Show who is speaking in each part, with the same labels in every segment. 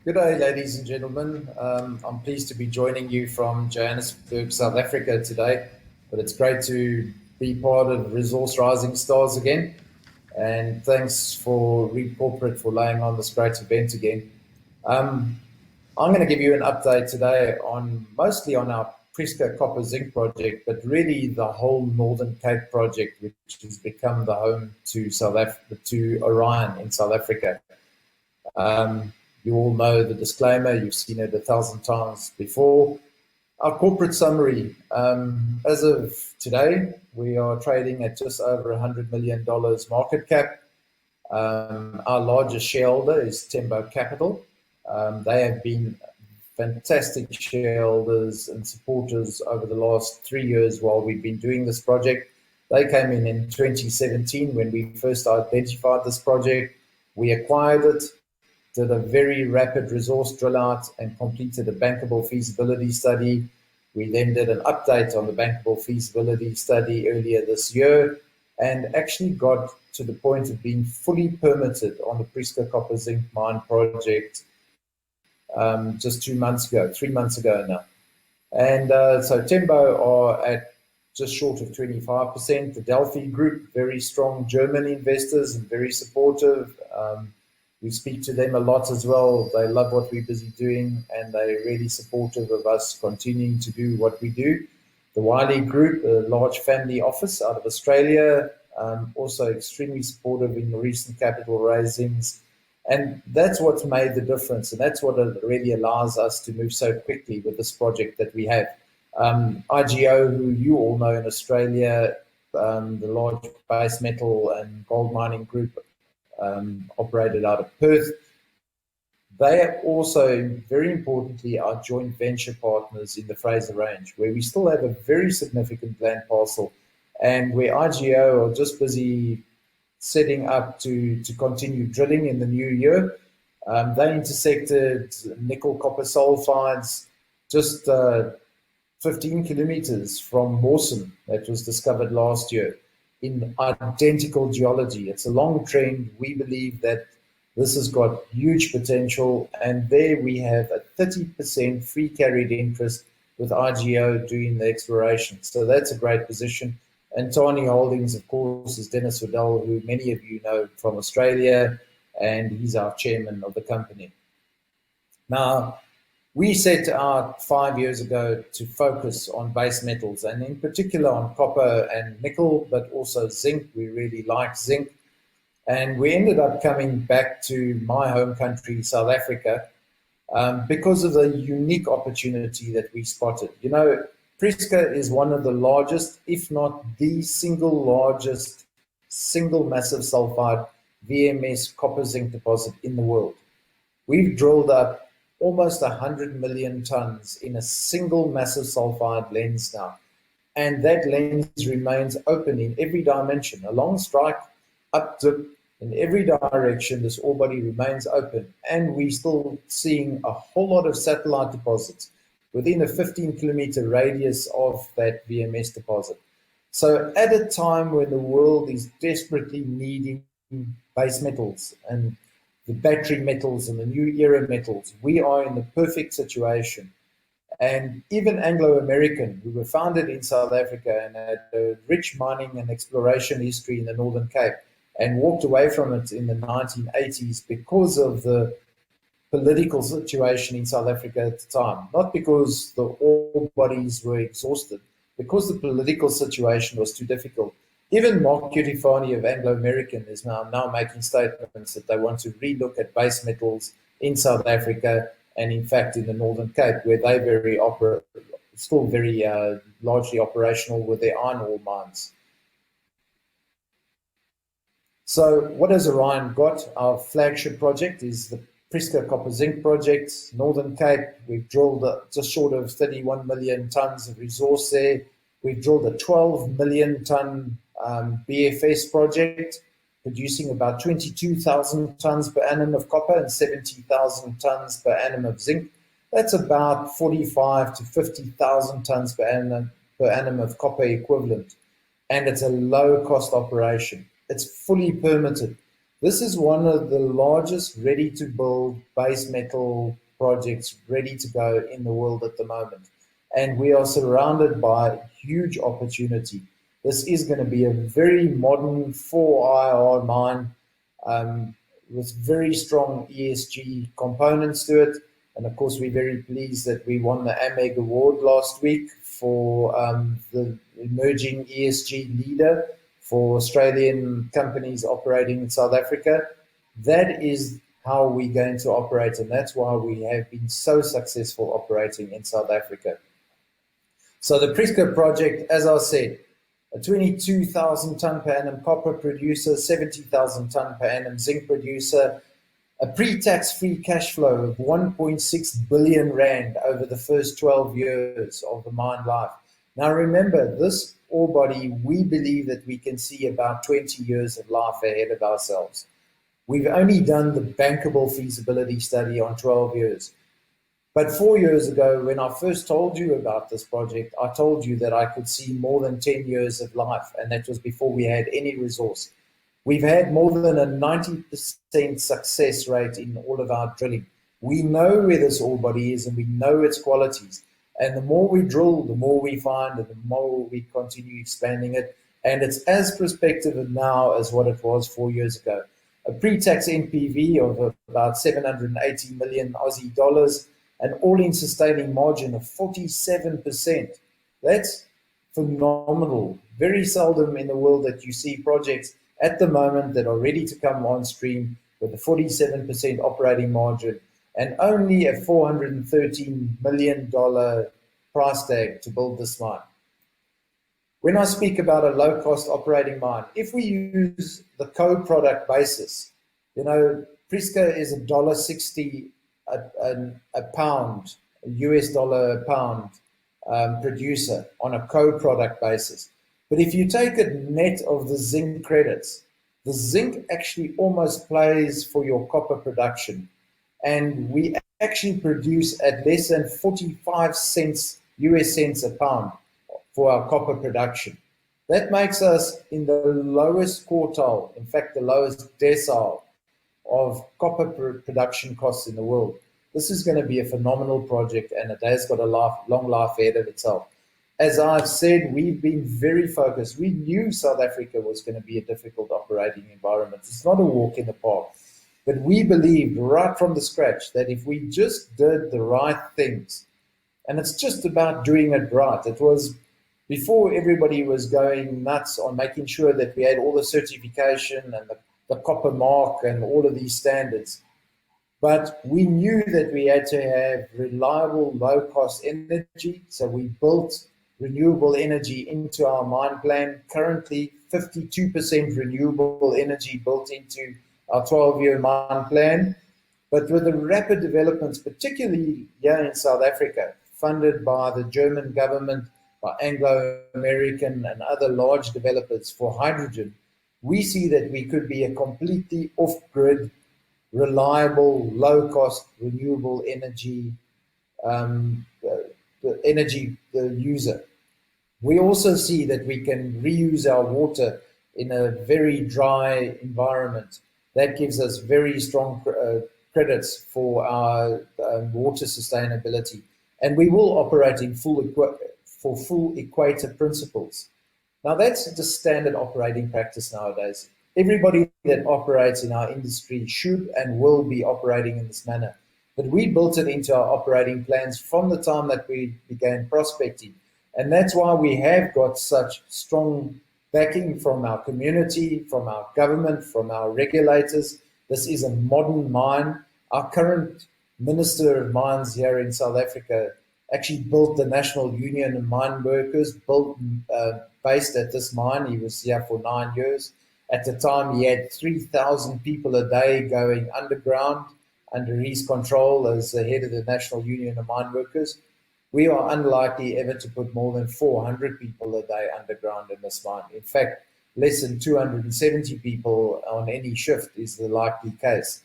Speaker 1: Good day, ladies and gentlemen. I'm pleased to be joining you from Johannesburg, South Africa today, but it's great to be part of Resource Rising Stars again. And thanks for Reed Corporate for laying on this great event again. Um, I'm going to give you an update today on mostly on our Prisca Copper Zinc project, but really the whole Northern Cape project, which has become the home to to Orion in South Africa. Um, you all know the disclaimer, you've seen it 1,000 times before. Our corporate summary, as of today, we are trading at just over $100 million market cap. Our largest shareholder is Tembo Capital. They have been fantastic shareholders and supporters over the last 3 years while we've been doing this project. They came in 2017 when we first identified this project. We acquired it, did a very rapid resource drill out and completed a bankable feasibility study. We then did an update on the bankable feasibility study earlier this year and actually got to the point of being fully permitted on the Prisca Copper Zinc Mine project just 2 months ago, 3 months ago now. And so Tembo are at just short of 25%. The Delphi Group, very strong German investors and very supportive. We speak to them a lot as well. They love what we're busy doing and they're really supportive of us continuing to do what we do. The Wiley Group, a large family office out of Australia, also extremely supportive in the recent capital raisings. And that's what's made the difference. And that's what really allows us to move so quickly with this project that we have. IGO, who you all know in Australia, the large base metal and gold mining group, operated out of Perth. They are also, very importantly, our joint venture partners in the Fraser Range, where we still have a very significant land parcel and where IGO are just busy setting up to continue drilling in the new year. They intersected nickel copper sulfides just 15 kilometers from Mawson that was discovered last year in identical geology. It's a long trend. We believe that this has got huge potential, and there we have a 30% free carried interest with IGO doing the exploration. So that's a great position. And Tani Holdings, of course, is Dennis Waddell, who many of you know from Australia, and he's our chairman of the company. Now, we set out 5 years ago to focus on base metals, and in particular on copper and nickel, but also zinc. We really like zinc. And we ended up coming back to my home country, South Africa, because of the unique opportunity that we spotted. You know, Prisca is one of the largest, if not the single largest, single massive sulfide VMS copper zinc deposit in the world. We've drilled up almost 100 million tons in a single massive sulfide lens now. And that lens remains open in every dimension, along strike, up dip, in every direction, this ore body remains open. And we're still seeing a whole lot of satellite deposits within a 15-kilometer radius of that VMS deposit. So at a time when the world is desperately needing base metals and the battery metals and the new era metals, we are in the perfect situation. And even Anglo-American, who were founded in South Africa and had a rich mining and exploration history in the Northern Cape, and walked away from it in the 1980s because of the political situation in South Africa at the time. Not because the ore bodies were exhausted, because the political situation was too difficult. Even Mark Cutifani of Anglo-American is now making statements that they want to relook at base metals in South Africa and in fact in the Northern Cape, where they're still very largely operational with their iron ore mines. So what has Orion got? Our flagship project is the Prisca Copper Zinc project, Northern Cape. We've drilled just short of 31 million tons of resource there. We've drilled a 12 million ton BFS project, producing about 22,000 tons per annum of copper and 70,000 tons per annum of zinc. That's about 45 to 50,000 tons per annum of copper equivalent. And it's a low cost operation. It's fully permitted. This is one of the largest ready-to-build base metal projects ready to go in the world at the moment. And we are surrounded by huge opportunity. This is going to be a very modern 4IR mine with very strong ESG components to it. And of course, we're very pleased that we won the AMEG award last week for the emerging ESG leader for Australian companies operating in South Africa. That is how we're going to operate, and that's why we have been so successful operating in South Africa. So the Prieska project, as I said, a 22,000 ton per annum copper producer, 70,000 ton per annum zinc producer, a pre-tax free cash flow of 1.6 billion rand over the first 12 years of the mine life. Now remember, this ore body, we believe that we can see about 20 years of life ahead of ourselves. We've only done the bankable feasibility study on 12 years. But 4 years ago, when I first told you about this project, I told you that I could see more than 10 years of life, and that was before we had any resource. We've had more than a 90% success rate in all of our drilling. We know where this ore body is and we know its qualities. And the more we drill, the more we find, and the more we continue expanding it. And it's as prospective now as what it was 4 years ago. A pre-tax NPV of about 780 million Aussie dollars, an all-in sustaining margin of 47%. That's phenomenal. Very seldom in the world that you see projects at the moment that are ready to come on stream with a 47% operating margin and only a $413 million price tag to build this mine. When I speak about a low-cost operating mine, if we use the co-product basis, you know, Prieska is $1.60 a pound, a US dollar a pound producer on a co-product basis. But if you take a net of the zinc credits, the zinc actually almost plays for your copper production. And we actually produce at less than 45 cents, US cents a pound for our copper production. That makes us in the lowest quartile, in fact, the lowest decile of copper production costs in the world. This is going to be a phenomenal project, and it has got a long life ahead of itself. As I've said, we've been very focused. We knew South Africa was going to be a difficult operating environment. It's not a walk in the park. But we believed right from the scratch that if we just did the right things, and it's just about doing it right. It was before everybody was going nuts on making sure that we had all the certification and the copper mark and all of these standards. But we knew that we had to have reliable, low-cost energy. So we built renewable energy into our mine plan. Currently, 52% renewable energy built into our 12-year mine plan. But with the rapid developments, particularly here in South Africa, funded by the German government, by Anglo-American and other large developers for hydrogen, we see that we could be a completely off-grid, reliable, low-cost, renewable energy user. We also see that we can reuse our water in a very dry environment. That gives us very strong credits for our water sustainability. And we will operate in full equator principles. Now that's the standard operating practice nowadays. Everybody that operates in our industry should and will be operating in this manner. But we built it into our operating plans from the time that we began prospecting. And that's why we have got such strong backing from our community, from our government, from our regulators. This is a modern mine. Our current Minister of Mines here in South Africa actually built the National Union of Mine Workers, based at this mine. He was here for 9 years. At the time, he had 3,000 people a day going underground under his control as the head of the National Union of Mine Workers. We are unlikely ever to put more than 400 people a day underground in this mine. In fact, less than 270 people on any shift is the likely case.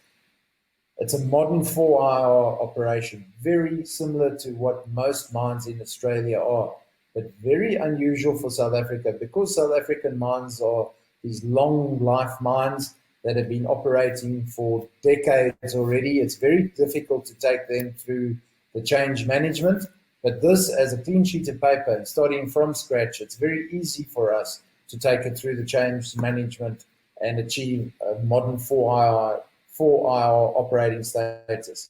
Speaker 1: It's a modern 4-hour operation, very similar to what most mines in Australia are, but very unusual for South Africa because South African mines are these long life mines. that have been operating for decades already. It's very difficult to take them through the change management. But this, as a clean sheet of paper, and starting from scratch, it's very easy for us to take it through the change management and achieve a modern 4IR operating status.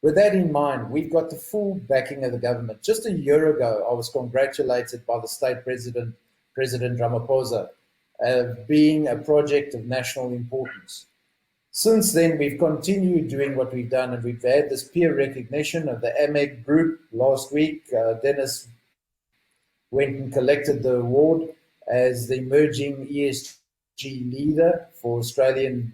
Speaker 1: With that in mind, we've got the full backing of the government. Just a year ago, I was congratulated by the state president, President Ramaphosa, being a project of national importance. Since then, we've continued doing what we've done, and we've had this peer recognition of the AMEG group. Last week, Dennis went and collected the award as the emerging ESG leader for Australian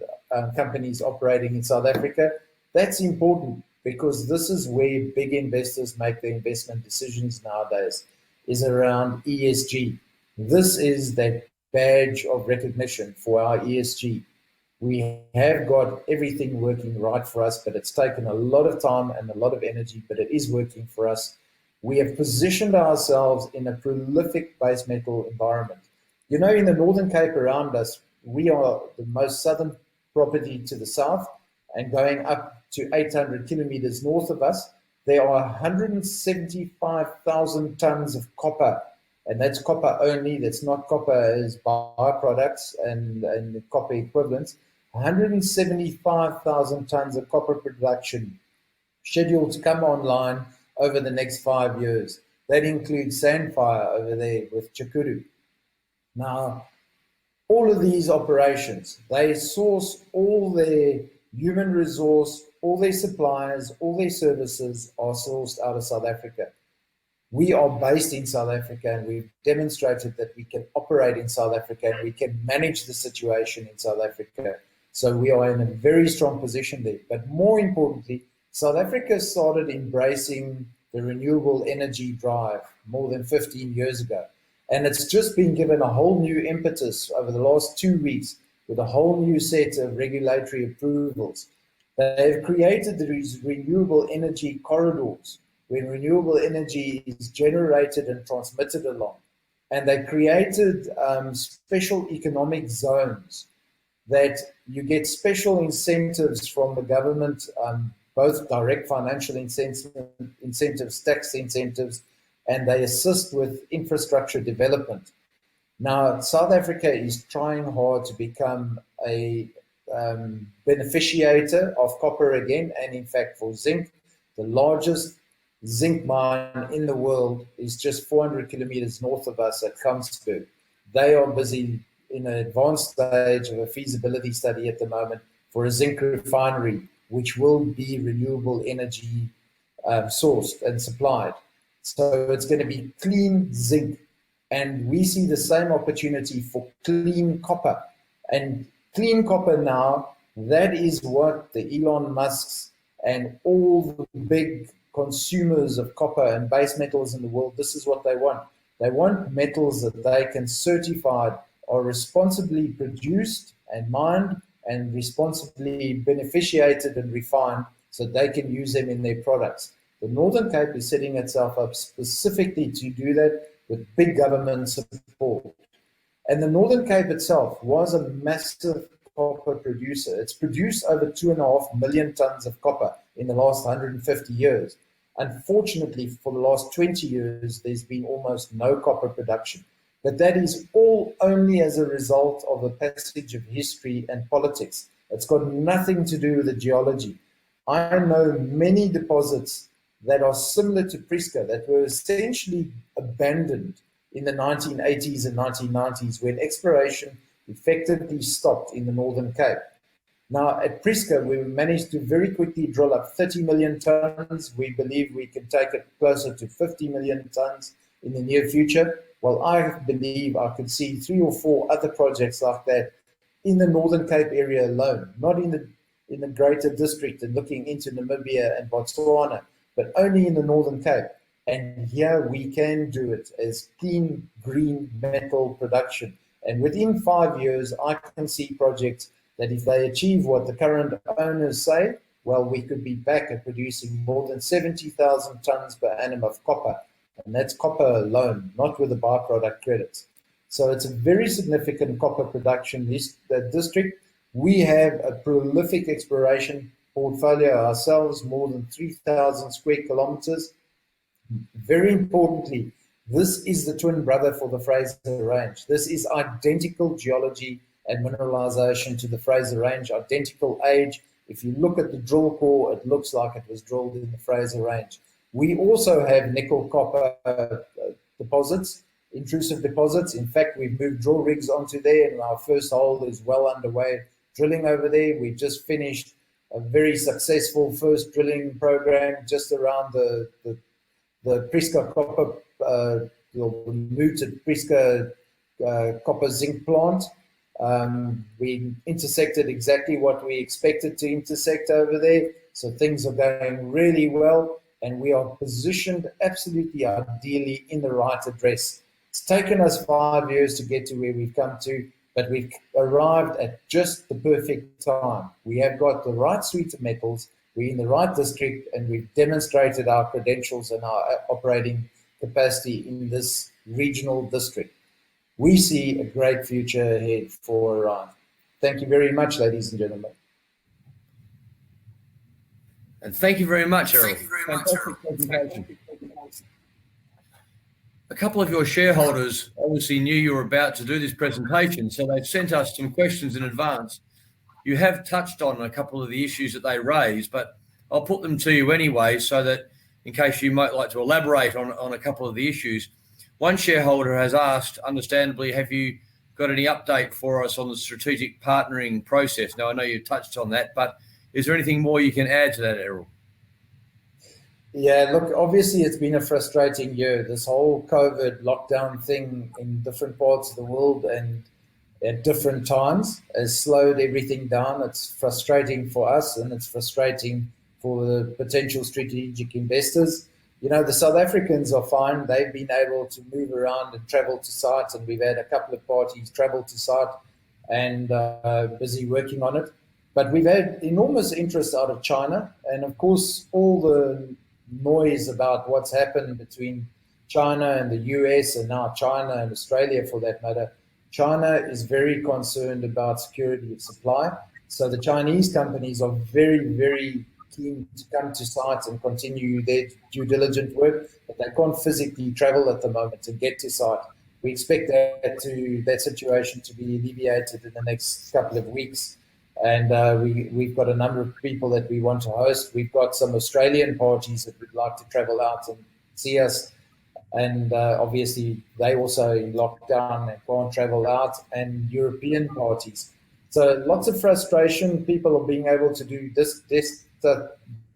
Speaker 1: companies operating in South Africa. That's important because this is where big investors make their investment decisions nowadays, is around ESG. This is that badge of recognition for our ESG. We have got everything working right for us, but it's taken a lot of time and a lot of energy, but it is working for us. We have positioned ourselves in a prolific base metal environment. You know, in the Northern Cape around us, we are the most southern property to the south, and going up to 800 kilometers north of us, there are 175,000 tons of copper, and that's copper only. That's not copper as byproducts and copper equivalents. 175,000 tons of copper production scheduled to come online over the next 5 years. That includes Sandfire over there with Chikuru. Now, all of these operations, they source all their human resource, all their suppliers, all their services are sourced out of South Africa. We are based in South Africa, and we've demonstrated that we can operate in South Africa and we can manage the situation in South Africa. So we are in a very strong position there. But more importantly, South Africa started embracing the renewable energy drive more than 15 years ago. And it's just been given a whole new impetus over the last 2 weeks with a whole new set of regulatory approvals. They've created these renewable energy corridors when renewable energy is generated and transmitted along. And they created special economic zones that you get special incentives from the government, both direct financial incentives, tax incentives, and they assist with infrastructure development. Now, South Africa is trying hard to become a beneficiator of copper again, and in fact for zinc. The largest zinc mine in the world is just 400 kilometers north of us at Kamsberg. They are busy in an advanced stage of a feasibility study at the moment for a zinc refinery, which will be renewable energy sourced and supplied. So it's going to be clean zinc. And we see the same opportunity for clean copper. And clean copper now, that is what the Elon Musks and all the big consumers of copper and base metals in the world, this is what they want. They want metals that they can certify are responsibly produced and mined and responsibly beneficiated and refined so they can use them in their products. The Northern Cape is setting itself up specifically to do that with big government support. And the Northern Cape itself was a massive copper producer. It's produced over 2.5 million tons of copper in the last 150 years. Unfortunately, for the last 20 years, there's been almost no copper production. But that is all only as a result of the passage of history and politics. It's got nothing to do with the geology. I know many deposits that are similar to Prieska that were essentially abandoned in the 1980s and 1990s when exploration effectively stopped in the Northern Cape. Now, at Prieska, we managed to very quickly drill up 30 million tons. We believe we can take it closer to 50 million tons in the near future. Well, I believe I could see 3 or 4 other projects like that in the Northern Cape area alone, not in the greater district and looking into Namibia and Botswana, but only in the Northern Cape. And here we can do it as clean green metal production. And within 5 years, I can see projects that if they achieve what the current owners say, well, we could be back at producing more than 70,000 tons per annum of copper. And that's copper alone, not with the byproduct credits. So it's a very significant copper production district. We have a prolific exploration portfolio ourselves, more than 3,000 square kilometers. Very importantly, this is the twin brother for the Fraser Range. This is identical geology and mineralization to the Fraser Range, identical age. If you look at the drill core, it looks like it was drilled in the Fraser Range. We also have nickel copper deposits, intrusive deposits. In fact, we've moved drill rigs onto there, and our first hole is well underway drilling over there. We just finished a very successful first drilling program just around the Priska copper, mooted Priska copper zinc plant. We intersected exactly what we expected to intersect over there. So things are going really well, and we are positioned absolutely ideally in the right address. It's taken us 5 years to get to where we've come to, but we've arrived at just the perfect time. We have got the right suite of metals, we're in the right district, and we've demonstrated our credentials and our operating capacity in this regional district. We see a great future ahead for Orion. Thank you very much, ladies and gentlemen.
Speaker 2: And thank you very much, Errol. Fantastic presentation. A couple of your shareholders obviously knew you were about to do this presentation, so they've sent us some questions in advance. You have touched on a couple of the issues that they raised, but I'll put them to you anyway, so that in case you might like to elaborate on a couple of the issues. One shareholder has asked, understandably, have you got any update for us on the strategic partnering process? Now, I know you touched on that, but is there anything more you can add to that, Errol?
Speaker 1: Yeah, look, obviously it's been a frustrating year. This whole COVID lockdown thing in different parts of the world and at different times has slowed everything down. It's frustrating for us, and it's frustrating for the potential strategic investors. You know, the South Africans are fine. They've been able to move around and travel to sites, and we've had a couple of parties travel to site and busy working on it. But we've had enormous interest out of China, and of course, all the noise about what's happened between China and the US, and now China and Australia for that matter. China is very concerned about security of supply. So the Chinese companies are very, very keen to come to sites and continue their due diligence work, but they can't physically travel at the moment and get to site. We expect that situation to be alleviated in the next couple of weeks. And we've got a number of people that we want to host. We've got some Australian parties that would like to travel out and see us. And obviously, they also in lockdown and can't travel out, and European parties. So lots of frustration. People are being able to do this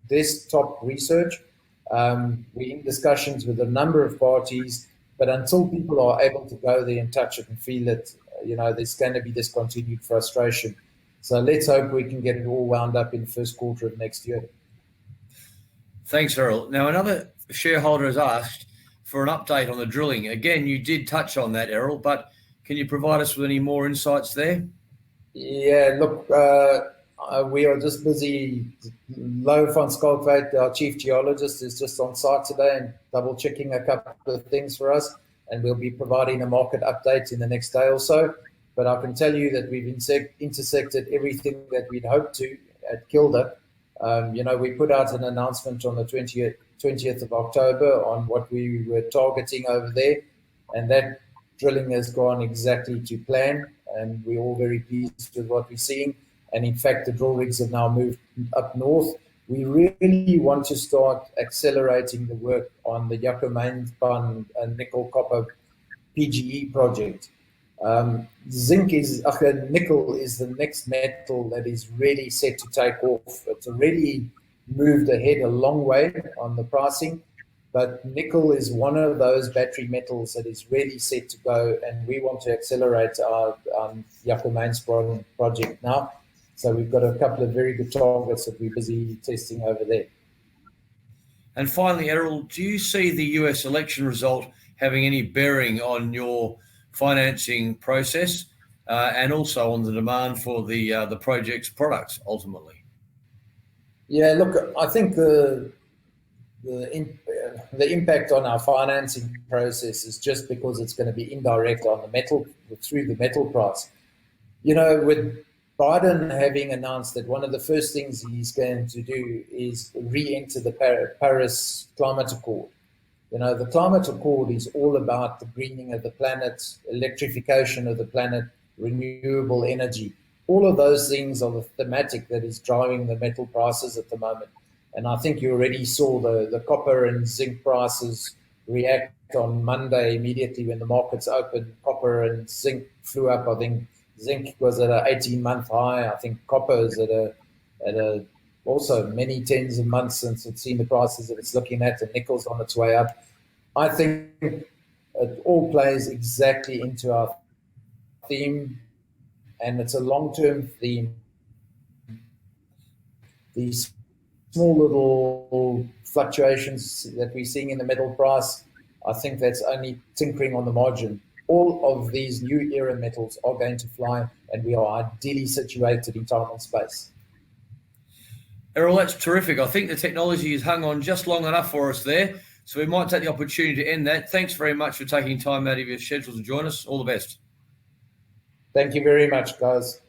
Speaker 1: desktop research. We're in discussions with a number of parties, but until people are able to go there and touch it and feel it, you know, there's going to be this continued frustration. So let's hope we can get it all wound up in the first quarter of next year.
Speaker 2: Thanks, Errol. Now, another shareholder has asked for an update on the drilling. Again, you did touch on that, Errol, but can you provide us with any more insights there?
Speaker 1: Yeah, look, we are just busy. Louw van Schalkwyk, our chief geologist, is just on site today and double checking a couple of things for us, and we'll be providing a market update in the next day or so. But I can tell you that we've intersected everything that we'd hoped to at Kilda. You know, we put out an announcement on the 20th of October on what we were targeting over there, and that drilling has gone exactly to plan, and we're all very pleased with what we're seeing. And in fact, the drill rigs have now moved up north. We really want to start accelerating the work on the Jacobmeinspan and nickel copper PGE project. Nickel is the next metal that is really set to take off. It's already moved ahead a long way on the pricing, but nickel is one of those battery metals that is really set to go, and we want to accelerate our Jacobmeinspan project now. So we've got a couple of very good targets that we're busy testing over there.
Speaker 2: And finally, Errol, do you see the US election result having any bearing on your financing process and also on the demand for the project's products ultimately?
Speaker 1: Yeah, look, I think the impact on our financing process is just because it's going to be indirect on the metal, through the metal price. You know, with Biden having announced that one of the first things he's going to do is re-enter the Paris Climate Accord. You know, the Climate Accord is all about the greening of the planet, electrification of the planet, renewable energy. All of those things are the thematic that is driving the metal prices at the moment. And I think you already saw the copper and zinc prices react on Monday immediately when the markets opened. Copper and zinc flew up. I think zinc was at an 18-month high. I think copper is at a also many tens of months since it's seen the prices that it's looking at, and nickel's on its way up. I think it all plays exactly into our theme, and it's a long-term theme. These small little fluctuations that we're seeing in the metal price, I think that's only tinkering on the margin. All of these new era metals are going to fly, and we are ideally situated in time and space.
Speaker 2: Errol, that's terrific. I think the technology has hung on just long enough for us there, so we might take the opportunity to end that. Thanks very much for taking time out of your schedule to join us. All the best.
Speaker 1: Thank you very much, guys.